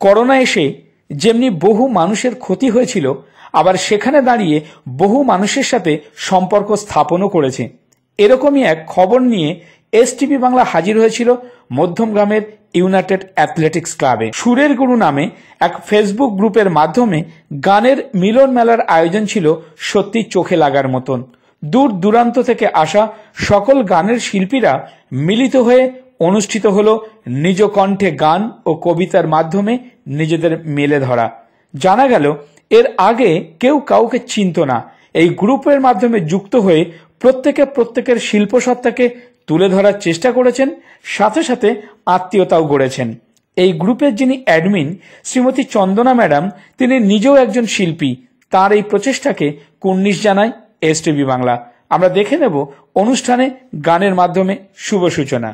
Corona এসে যেমনি বহু মানুষের ক্ষতি হয়েছিল, আবার সেখানে দাঁড়িয়ে বহু মানুষের সাথে সম্পর্ক স্থাপনও করেছে। এরকমই এক খবর নিয়ে এসটিভি বাংলা হাজির হয়েছিল মধ্যমগ্রামের ইউনাইটেড অ্যাথলেটিক্স ক্লাবে। সুরের গুরু নামে এক ফেসবুক গ্রুপের মাধ্যমে গানের মিলন মেলার আয়োজন ছিল সত্যি চোখে লাগার মতন। দূর দূরান্ত থেকে আসা সকল গানের শিল্পীরা মিলিত হয়ে অনুষ্ঠিত হলো নিজ কণ্ঠে গান ও কবিতার মাধ্যমে নিজেদের মেলে ধরা। জানা গেল এর আগে কেউ কাউকে চিনত না। এই গ্রুপের মাধ্যমে যুক্ত হয়ে প্রত্যেকের শিল্পসত্তাকে তুলে ধরার চেষ্টা করেছেন, সাথে সাথে আত্মীয়তাও গড়েছেন। এই গ্রুপের যিনি অ্যাডমিন শ্রীমতী চন্দনা ম্যাডাম, তিনি নিজেও একজন শিল্পী। তার এই প্রচেষ্টাকে কুর্নিশ জানায় এসটিভি বাংলা। আমরা দেখে নেব অনুষ্ঠানে গানের মাধ্যমে শুভ সূচনা।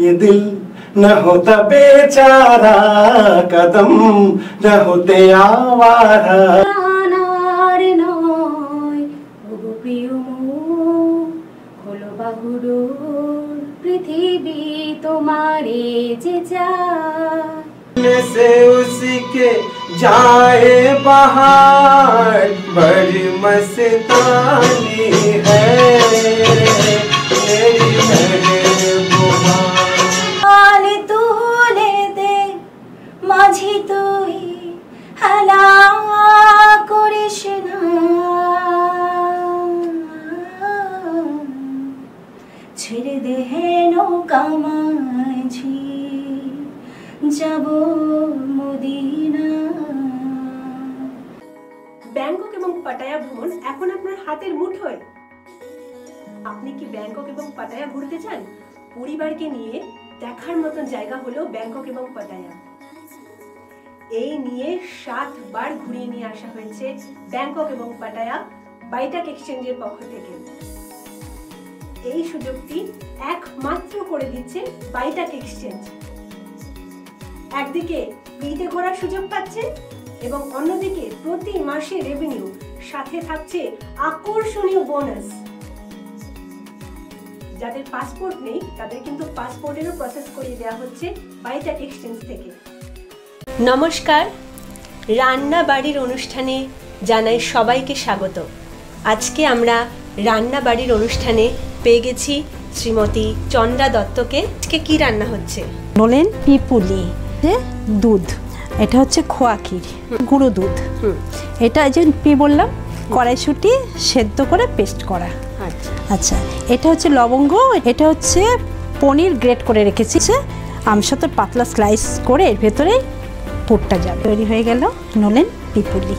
ये दिल न होता बेचारा, कदम न होते आवारा। पृथ्वी तुम्हारे जे से उसके जाए बाहर, बड़ी मस्तानी है मेरी महबूबा। तूने दे माझी तुई हला करिस ना, ছেড়ে দে নৌকা মাঝি যাব মদিনা। এখন আপনার হাতের মুঠোয়। আপনি কি ব্যাংকক এবং পাটায়া ঘুরতে চান? পরিবারকে নিয়ে দেখার মতন জায়গা হলো ব্যাংকক এবং পাটায়া। এই নিয়ে 7 বার ঘুরিয়ে নিয়ে আসা হয়েছে ব্যাংকক এবং পাটায়া বাইটাক এক্সচেঞ্জের পক্ষ থেকে। এই সুযোগটি একমাত্র করে দিচ্ছে বাইটাক এক্সচেঞ্জ। একদিকে ফ্রিতে ঘোরার সুযোগ পাচ্ছে এবং অন্যদিকে প্রতি মাসে রেভিনিউ, সাথে থাকছে আকর্ষণীয় বোনাস। যাদের পাসপোর্ট নেই তাদের কিন্তু পাসপোর্টেরও প্রসেস করিয়ে দেওয়া হচ্ছে বাইটাক এক্সচেঞ্জ থেকে। নমস্কার, রান্না বাড়ির অনুষ্ঠানে জানাই সবাইকে স্বাগত। আজকে আমরা রান্না বাড়ির অনুষ্ঠানে পেয়ে গেছি শ্রীমতী চন্দ্রা দত্তকে। আজকে কি রান্না হচ্ছে? নলেন পিপুলি, দুধ, এটা হচ্ছে খোয়া ক্ষীর, গুঁড়ো দুধ, এটা যে কি বললাম কড়াইশুঁটি সেদ্ধ করে পেস্ট করা। আচ্ছা, এটা হচ্ছে লবঙ্গ, এটা হচ্ছে পনির গ্রেট করে রেখেছি, আমসত্ত্বর পাতলা স্লাইস করে এর ভেতরে পুরটা যাবে। তৈরি হয়ে গেল নলেন পিপুলি।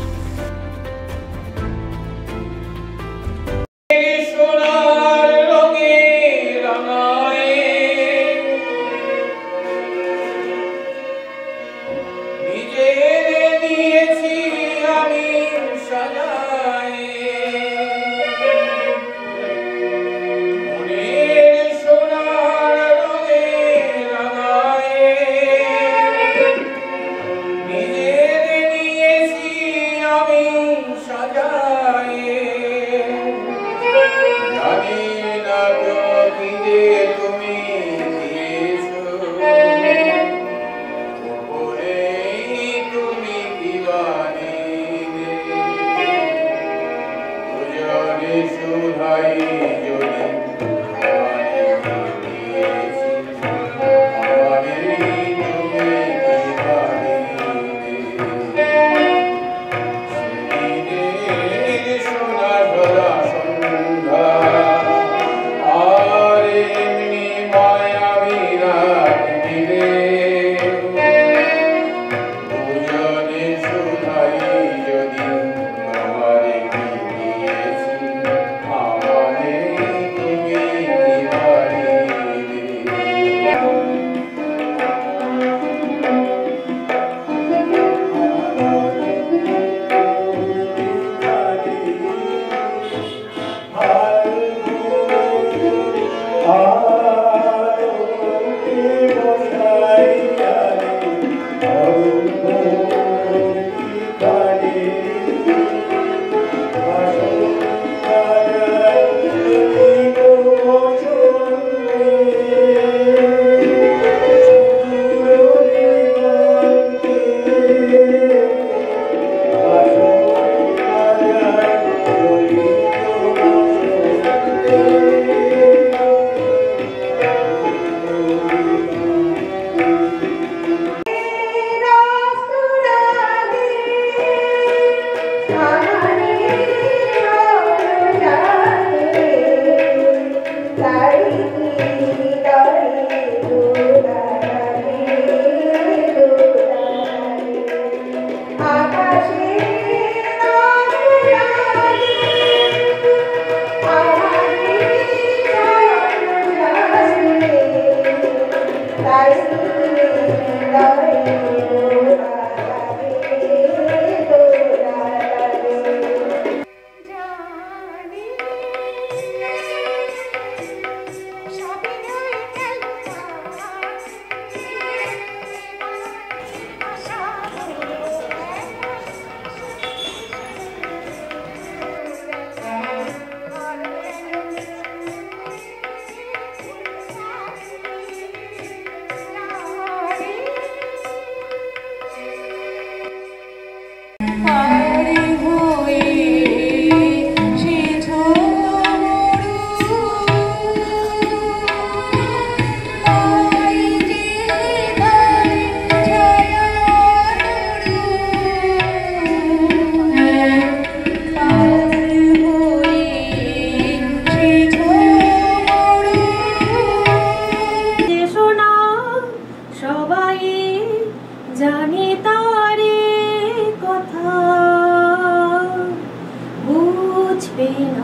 না,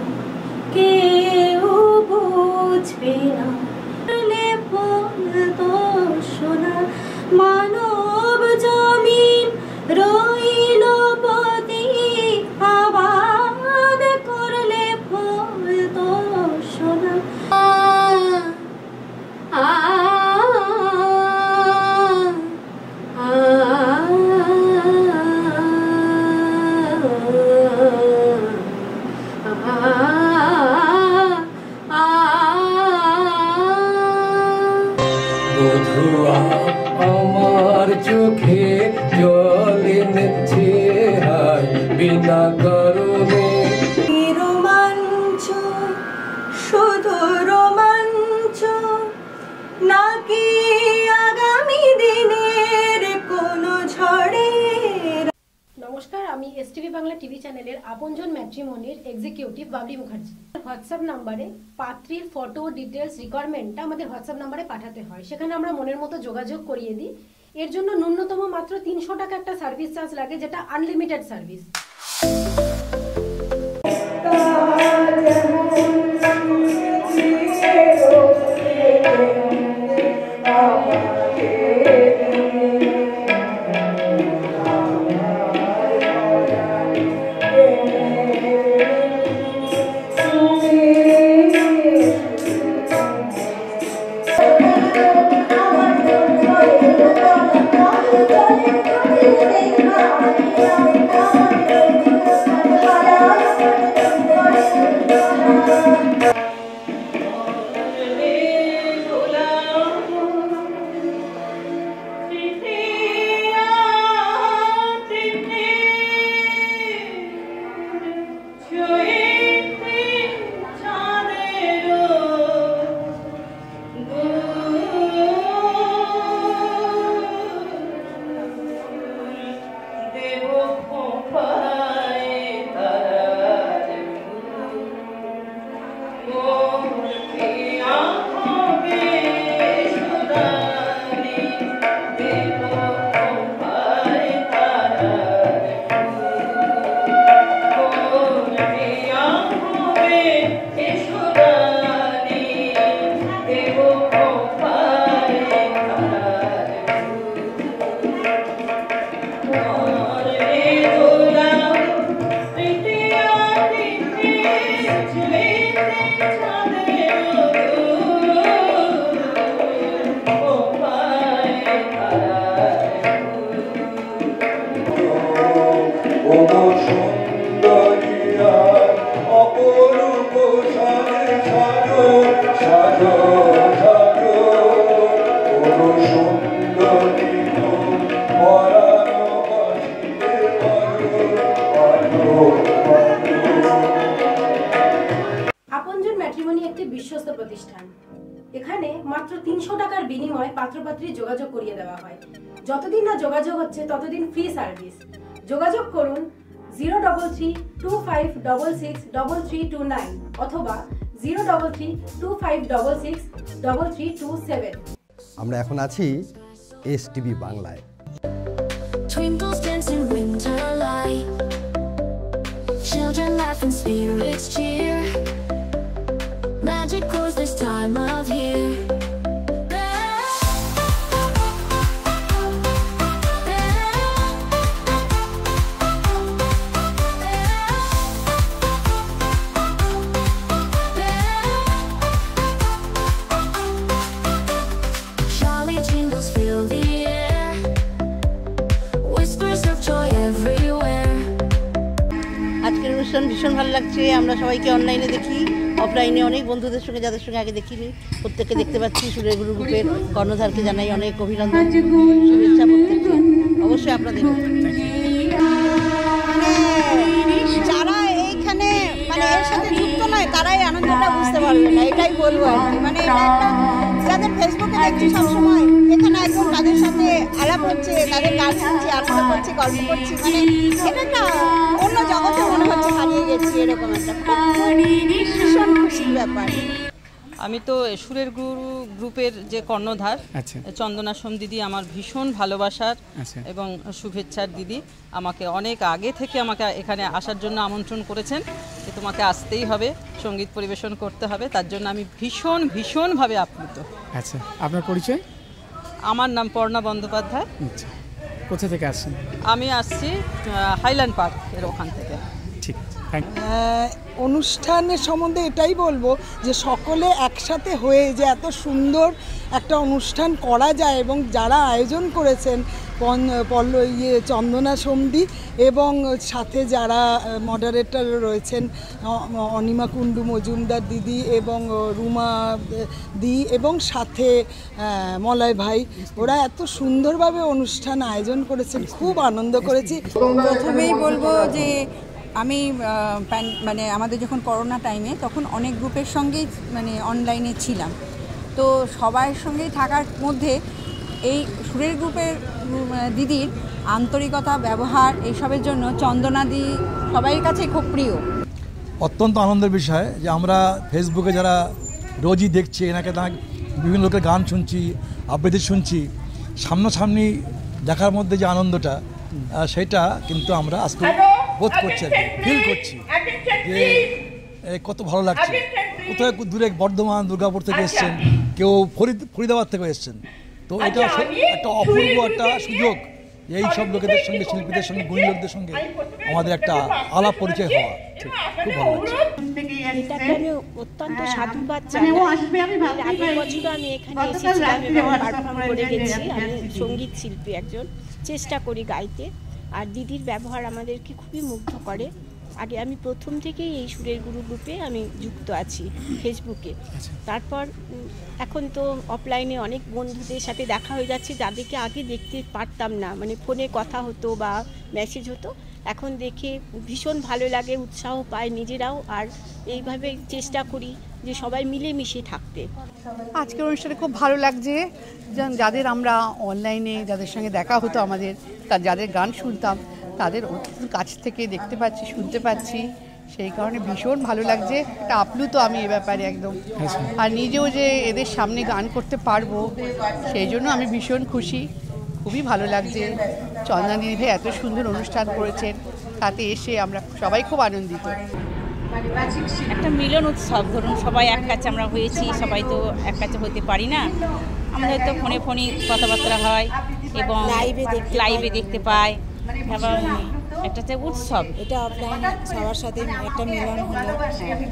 কেউ বুঝবে না। সোনা মানব জমিন রইল পতি, আবাদ করলে ফল তো সোনা। বধুয়া আমার চোখে জল এনেছে হায় বিনা কারণে। রোমাঞ্চ, শুধু রোমাঞ্চ নাকি আগামী দিনের কোনো ঝড়ে। নমস্কার, আমি এসটিভি বাংলা টিভি চ্যানেলের আপনজন ম্যাট্রিমনির এক্সিকিউটিভ বাবলি মুখার্জি। হোয়াটসঅ্যাপ নাম্বারে পাত্রীর ফটো ডিটেলস রিকোয়ারমেন্টটা আমাদের হোয়াটসঅ্যাপ নাম্বারে পাঠাতে হয়, সেখানে আমরা মনের মতো যোগাযোগ করিয়ে দিই। এর জন্য ন্যূনতম মাত্র 300 টাকা একটা সার্ভিস চার্জ লাগে, যেটা আনলিমিটেড সার্ভিস। আপনজন ম্যাট্রিমনি একটি বিশ্বস্ত প্রতিষ্ঠান। এখানে মাত্র 300 টাকার বিনিময়ে পাত্রপাত্রী যোগাযোগ করিয়ে দেওয়া হয়। যতদিন না যোগাযোগ হচ্ছে ততদিন ফ্রি সার্ভিস। যোগাযোগ করুন 03325663329 অথবা 03325663327। আমরা এখন আছি এসটিভি বাংলায়। Twinkles dance in winter light, children laugh and spirits cheer, magic grows this time of year. Jolly jingles fill the air, whispers of joy everywhere. আজকের অনুষ্ঠান ভীষণ ভালো লাগছে। আমরা সবাইকে অনলাইনে দেখি, অফলাইনে অনেক বন্ধুদের সঙ্গে, যাদের সঙ্গে আগে দেখিনি প্রত্যেককে দেখতে পাচ্ছি। সুরের গুরু গ্রুপের কর্ণধারকে জানাই অনেক অভিনন্দন, শুভেচ্ছা প্রত্যেককে। অবশ্যই আপনাদের যারা এইখানে এর সাথে যুক্ত নয় তারাই আনন্দটা বুঝতে পারবে না, এটাই বলবো আর কি। যাদের ফেসবুকে দেখছি সবসময়, এখানে একদম তাদের সাথে আলাপ হচ্ছে, তাদের গান শুনছি, আনন্দ করছি, গল্প করছি, এটা একটা অন্য জগতে মনে হচ্ছে হারিয়ে গেছি, এরকম একটা ভীষণ খুশির ব্যাপার। আমি তো সুরের গুরু গ্রুপের যে কর্ণধার আচ্ছা চন্দনা সোম দিদি আমার ভীষণ ভালোবাসার আচ্ছা এবং শুভেচ্ছার দিদি। আমাকে অনেক আগে থেকে আমাকে এখানে আসার জন্য আমন্ত্রণ করেছেন যে তোমাকে আসতেই হবে, সঙ্গীত পরিবেশন করতে হবে। তার জন্য আমি ভীষণভাবে আপ্লুত। আচ্ছা, আপনার পরিচয়? আমার নাম পর্ণা বন্দ্যোপাধ্যায়। আচ্ছা, কোথা থেকে আসছেন? আমি আসছি হাইল্যান্ড পার্কের ওখান থেকে। ঠিক, থ্যাংক ইউ। অনুষ্ঠানের সম্বন্ধে এটাই বলবো যে সকলে একসাথে হয়ে যে এত সুন্দর একটা অনুষ্ঠান করা যায় এবং যারা আয়োজন করেছেন চন্দনা সোমদি এবং সাথে যারা মডারেটর রয়েছেন অনিমা কুণ্ডু মজুমদার দিদি এবং রুমা দি এবং সাথে মলয় ভাই, ওরা এত সুন্দরভাবে অনুষ্ঠান আয়োজন করেছেন, খুব আনন্দ করেছি। প্রথমেই বলবো যে আমি মানে আমাদের যখন করোনা টাইমে তখন অনেক গ্রুপের সঙ্গেই মানে অনলাইনে ছিলাম, তো সবার সঙ্গেই থাকার মধ্যে এই সুরের গ্রুপের দিদির আন্তরিকতা, ব্যবহার এইসবের জন্য চন্দনাদি সবাই কাছে খুব প্রিয়। অত্যন্ত আনন্দের বিষয় যে আমরা ফেসবুকে যারা রোজই দেখছি এনাকে বিভিন্ন লোকের গান শুনছি, আবৃত্তি শুনছি, সামনাসামনি দেখার মধ্যে যে আনন্দটা সেটা কিন্তু আমরা আজকে বোধ করছি, আর কি ফিল করছি যে কত ভালো লাগছে। কোথাও দূরে বর্ধমান, দুর্গাপুর থেকে এসছেন, কেউ ফরিদাবাদ থেকে এসছেন, তো এটা একটা অপূর্ব একটা সুযোগ এই সব লোকেদের সঙ্গে, শিল্পীদের সঙ্গে, গুণী লোকদের সঙ্গে আমাদের একটা আলাপ পরিচয় হওয়া, খুব ভালো লাগছে। এটাকে আমি অত্যন্ত সাধুবাদ জানাই। আগের বছর আমি এখানে এসেছিলাম এবং পারফর্ম করে গেছি। আমি সঙ্গীত শিল্পী একজন, চেষ্টা করি গাইতে, আর দিদির ব্যবহার আমাদেরকে খুবই মুগ্ধ করে। আগে আমি প্রথম থেকেই এই সুরের গুরু গ্রুপে আমি যুক্ত আছি ফেসবুকে। তারপর এখন তো অফলাইনে অনেক বন্ধুদের সাথে দেখা হয়ে যাচ্ছে যাদেরকে আগে দেখতে পারতাম না, মানে ফোনে কথা হতো বা মেসেজ হতো, এখন দেখে ভীষণ ভালো লাগে, উৎসাহ পায় নিজেরাও, আর এইভাবে চেষ্টা করি যে সবাই মিলেমিশে থাকতে। আজকের অনুষ্ঠানে খুব ভালো লাগছে, যাদের আমরা অনলাইনে যাদের সঙ্গে দেখা হতো আমাদের, যাদের গান শুনতাম তাদের কাছ থেকে দেখতে পাচ্ছি, শুনতে পাচ্ছি, সেই কারণে ভীষণ ভালো লাগছে। একটা আপ্লুত আমি এ ব্যাপারে একদম, আর নিজেও যে এদের সামনে গান করতে পারবো সেই জন্য আমি ভীষণ খুশি, খুবই ভালো লাগছে। চন্দনা দিদি ভাই এত সুন্দর অনুষ্ঠান করেছেন, তাতে এসে আমরা সবাই খুব আনন্দিত। একটা মিলন উৎসব, ধরুন সবাই এক কাছে আমরা হয়েছি, সবাই তো এক কাছে হতে পারি না, আমরা হয়তো ফোনে কথাবার্তা হয় এবং লাইভে দেখতে পাই, এবং একটা হচ্ছে উৎসব, এটা অফলাইনে সবার সাথে একটা মিলন হলো,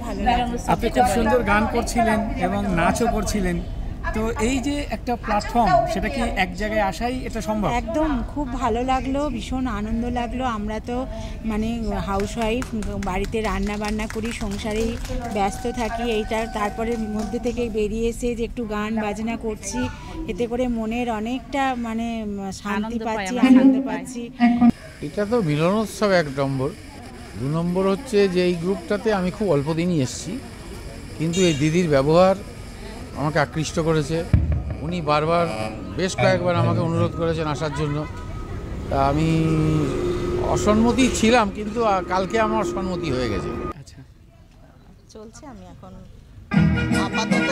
ভালো মিলন উৎসব। আপনি খুব সুন্দর গান করছিলেন এবং নাচও করছিলেন, তো এই যে একটা প্ল্যাটফর্ম, সেটা কি এক জায়গায় আসাই এটা সম্ভব? একদম, খুব ভালো লাগলো, ভীষণ আনন্দ লাগলো। আমরা তো মানে হাউসওয়াইফ, বাড়িতে রান্না বান্না করি, সংসারেই ব্যস্ত থাকি, এইটার তারপরে মধ্যে থেকে বেরিয়ে এসে যে একটু গান বাজনা করছি, এতে করে মনের অনেকটা মানে শান্তি পাচ্ছি, আনন্দ পাচ্ছি। এটা তো মিলনোৎসব এক নম্বর। দু নম্বর হচ্ছে যে এই গ্রুপটাতে আমি খুব অল্প দিনই এসেছি, কিন্তু এই দিদির ব্যবহার আমাকে আকৃষ্ট করেছে। উনি বারবার বেশ কয়েকবার আমাকে অনুরোধ করেছেন আসার জন্য, তা আমি অসম্মতি ছিলাম, কিন্তু কালকে আমার সম্মতি হয়ে গেছে। আচ্ছা, চলছে। আমি এখন আপাতত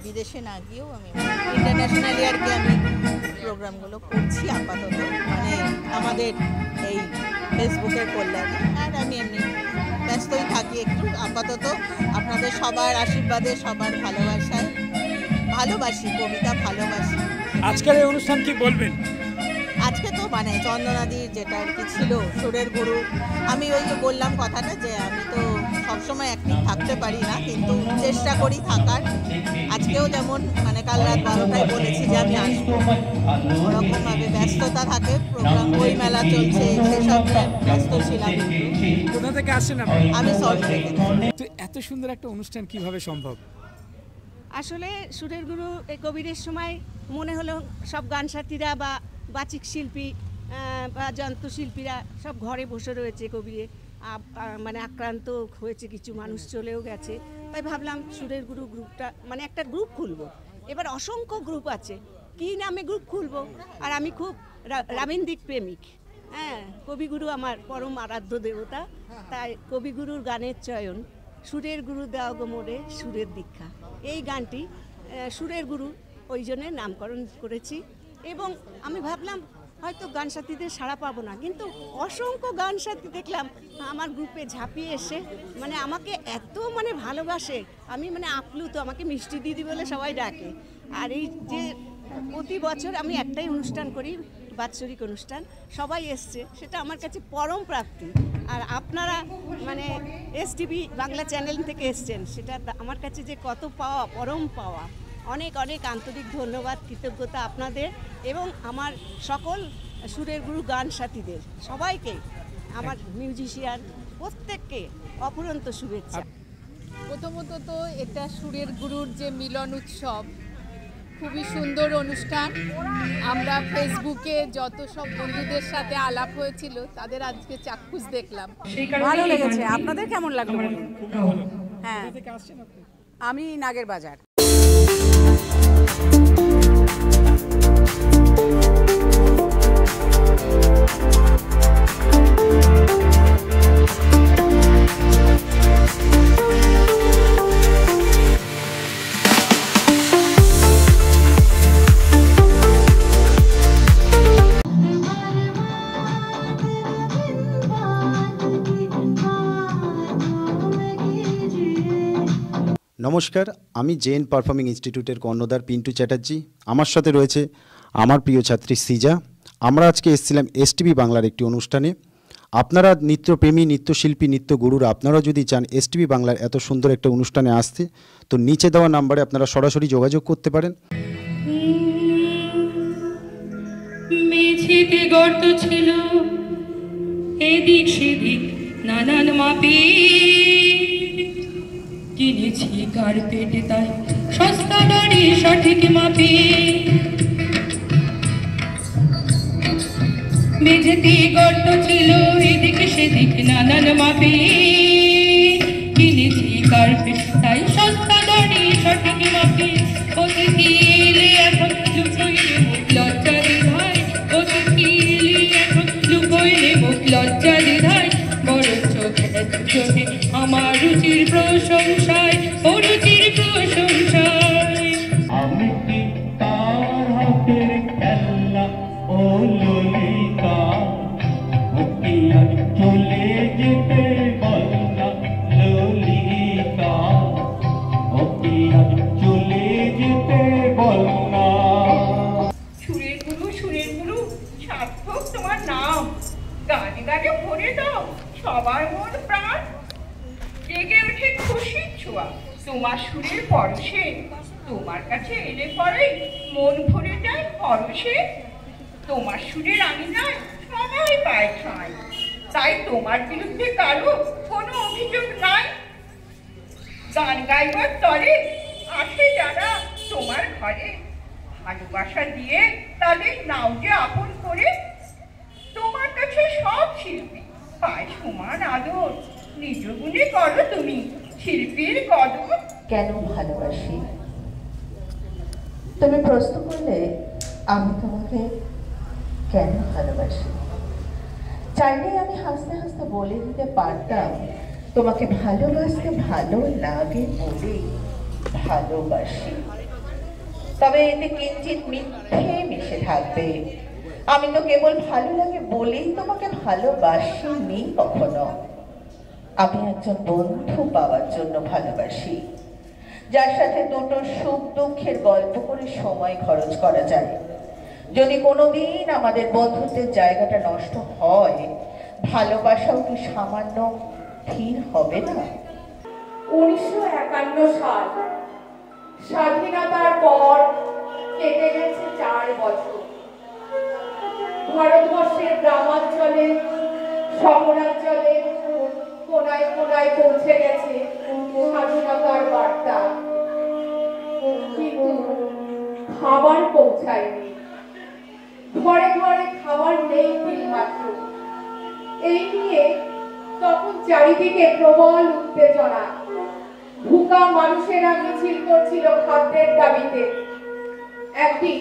বিদেশে না গিয়েও আমি ইন্টারন্যাশনালি আর কি আমি প্রোগ্রামগুলো করছি আপাতত, মানে আমাদের এই ফেসবুকের কল্যাণে, আর আমি এমনি ব্যস্তই থাকি একটু আপাতত। আপনাদের সবার আশীর্বাদে, সবার ভালোবাসায়, ভালোবাসি কবিতা, ভালোবাসি। আজকের এই অনুষ্ঠান কি বলবেন? আজকে তো মানে চন্দনাদির যেটা আর কি ছিল সুরের গুরু, আমি ওই যে বললাম কথাটা যে আমি তো সবসময় অ্যাক্টিভ থাকতে পারি না, কিন্তু চেষ্টা করি থাকার। আজকেও যেমন মানে কাল রাত 12টায় বলেছি যে আমি আসবো, ওরকমভাবে ব্যস্ততা থাকে, প্রোগ্রাম বই মেলা চলছে, সেসব ব্যস্ত ছিলাম। কোথা থেকে আসছেন আপনি? আমি সল্ট থেকে। তো এত সুন্দর একটা অনুষ্ঠান কিভাবে সম্ভব? আসলে সুরের গুরু কবিরের সময় মনে হলো সব গান সাথীরা বা বাচিক শিল্পী বা যন্ত্রশিল্পীরা সব ঘরে বসে রয়েছে, কবিরে মানে আক্রান্ত হয়েছে, কিছু মানুষ চলেও গেছে, তাই ভাবলাম সুরের গুরু গ্রুপটা মানে একটা গ্রুপ খুলবো। এবার অসংখ্য গ্রুপ আছে, কী নামে গ্রুপ খুলবো? আর আমি খুব রাবীন্দ্রিক প্রেমিক, হ্যাঁ, কবিগুরু আমার পরম আরাধ্য দেবতা, তাই কবিগুরুর গানের চয়ন সুরের গুরু দাও গো মোরে সুরের দীক্ষা। এই গানটি সুরের গুরু ওই জন্যে নামকরণ করেছি। এবং আমি ভাবলাম হয়তো গান সাথীদের সাড়া পাবো না, কিন্তু অসংখ্য গান সাথী দেখলাম আমার গ্রুপে ঝাঁপিয়ে এসে মানে আমাকে এত মানে ভালোবাসে, আমি মানে আপ্লুত, আমাকে মিষ্টি দিদি বলে সবাই ডাকে। আর এই যে প্রতি বছর আমি একটাই অনুষ্ঠান করি, বাৎসরিক অনুষ্ঠান, সবাই এসছে, সেটা আমার কাছে পরম প্রাপ্তি। আর আপনারা মানে এসটিভি বাংলা চ্যানেল থেকে এসছেন, সেটা আমার কাছে যে কত পাওয়া, পরম পাওয়া। অনেক অনেক আন্তরিক ধন্যবাদ, কৃতজ্ঞতা আপনাদের এবং আমার সকল সুরের গুরু গান সাথীদের সবাইকে, আমার মিউজিশিয়ান প্রত্যেককে অফুরন্ত শুভেচ্ছা। প্রথমত তো এটা সুরের গুরুর যে মিলন উৎসব, খুবই সুন্দর অনুষ্ঠান। আমরা ফেসবুকে যত সব বন্ধুদের সাথে আলাপ হয়েছিল তাদের আজকে চাক্ষুষ দেখলাম, ভালো লেগেছে। আপনাদের কেমন লাগলো? হ্যাঁ, আমি নাগের বাজার। নমস্কার, আমি জেন পারফর্মিং ইনস্টিটিউটের কর্ণধার পিন্টু চ্যাটার্জি। আমার সাথে রয়েছে আমার প্রিয় ছাত্রী সিজা। আমরা আজকে এসেছিলাম এসটিভি বাংলার একটি অনুষ্ঠানে। আপনারা নৃত্যপ্রেমী, নৃত্যশিল্পী, নৃত্যগুরুরা আপনারা যদি চান এসটিভি বাংলার এত সুন্দর একটা অনুষ্ঠানে আসতে, তো নিচে দেওয়া নাম্বারে আপনারা সরাসরি যোগাযোগ করতে পারেন। মেঝেতে গর্ত ছিল, এদিক সেদিক নানান মাপি, কিনেছি কার্পেটে তাই সস্তা দরে সঠিক মাপি। মেঝেতে গর্ত ছিল, এদিক সেদিক নানান মাপি, কিনেছি কার্পেট তাই সস্তা দরে সঠিক মাপি। অতিথি এলে এখন লুকোয় মুখ লজ্জা দ্বিধায়, অতিথি এলে এখন লুকোয় মুখ লজ্জা দ্বিধায়, বড় চোখে চোখে আমার রুচির প্রশংসায়, ও রুচির প্রশংসায়। আমি কি তার হাতের খেলনা, ও ললিতা, ওকে আজ চলে যেতে বলনা ললিতা, ওকে আজ চলে যেতে বলনা। সুরের গুরু সার্থক তোমার নাম, গানে গানে ভরে দাও সবার মন প্রাণ, জেগে ওঠে খুশির ছোঁয়া তোমার সুরের পরশে, তোমার কাছে এলে পরে মন ভরে যায় পরশে। তোমার সুরের আঙিনায় সবাই পায় ঠাঁই, তাই তোমার বিরুদ্ধে কারো কোনো অভিযোগ নাই। গান গাইবার তরে আসে যারা তোমার ঘরে, ভালোবাসা দিয়ে তাদের নাও যে আপন করে। তোমার কাছে সব শিল্পী পায় সমান আদর, নিজ গুণে করো তুমি শিল্পীর কদর। কেন ভালোবাসি তুমি প্রশ্ন করলে আমি তোমাকে কেন ভালোবাসি, চাইলে আমি হাসতে হাসতে বলে দিতে পারতাম তোমাকে ভালোবাসতে ভালো লাগে বলে ভালোবাসি। তবে এতে কিঞ্চিত মিথ্যে মিশে থাকবে। আমি তো কেবল ভালো লাগে বলেই তোমাকে ভালোবাসিনি কখনো। আমি একজন বন্ধু পাওয়ার জন্য ভালোবাসি, যার সাথে দুটো সুখ দুঃখের গল্প করে সময় খরচ করা যায়। যদি কোনোদিন আমাদের বন্ধুত্বের জায়গাটা নষ্ট হয়, ভালোবাসাও কি সামান্য ধীর হবে না? 1951 সাল, স্বাধীনতার পর কেটে গেছে 4 বছর। ভারতবর্ষের গ্রামাঞ্চলে, শহরাঞ্চলে কোনায় কোনায় পৌঁছে গেছে স্বাধীনতার বার্তা, কিন্তু খাবার পৌঁছায়নি। ঘরে ঘরে খাবার নেই তিলমাত্র। এই নিয়ে তখন চারিদিকে প্রবল উত্তেজনা। ভুকা মানুষেরা মিছিল করছিল খাদ্যের দাবিতে। একদিন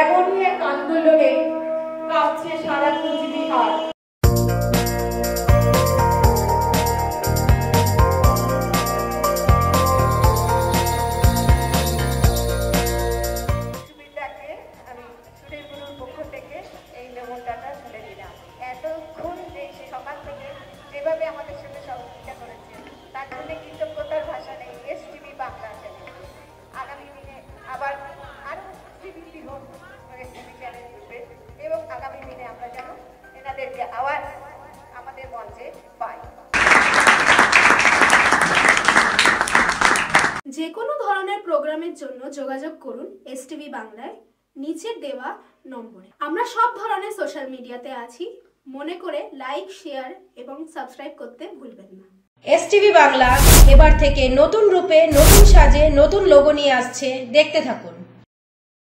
এমনই এক আন্দোলনে কাঁপছে সারা কোচবিহার। আমাদের সাথে সহযোগিতা করেছেন, তার জন্য কৃতজ্ঞতার ভাষা নেই এসটিভি বাংলা চ্যানেল। আগামী দিনে আবার আরও শ্রীবৃদ্ধি হোক এসটিভি চ্যানেল গ্রুপে, এবং আগামী দিনে আমরা যেন এনাদেরকে আবার আমাদের মঞ্চে পাই। যে কোনো ধরনের প্রোগ্রামের জন্য যোগাযোগ করুন এসটিভি বাংলায় নিচের দেওয়া নম্বরে। আমরা সব ধরনের সোশ্যাল মিডিয়াতে আছি, মনে করে লাইক, শেয়ার এবং সাবস্ক্রাইব করতে ভুলবেন না। এসটিভি বাংলা এবার থেকে নতুন রূপে, নতুন সাজে, নতুন লোগো নিয়ে আসছে, দেখতে থাকুন।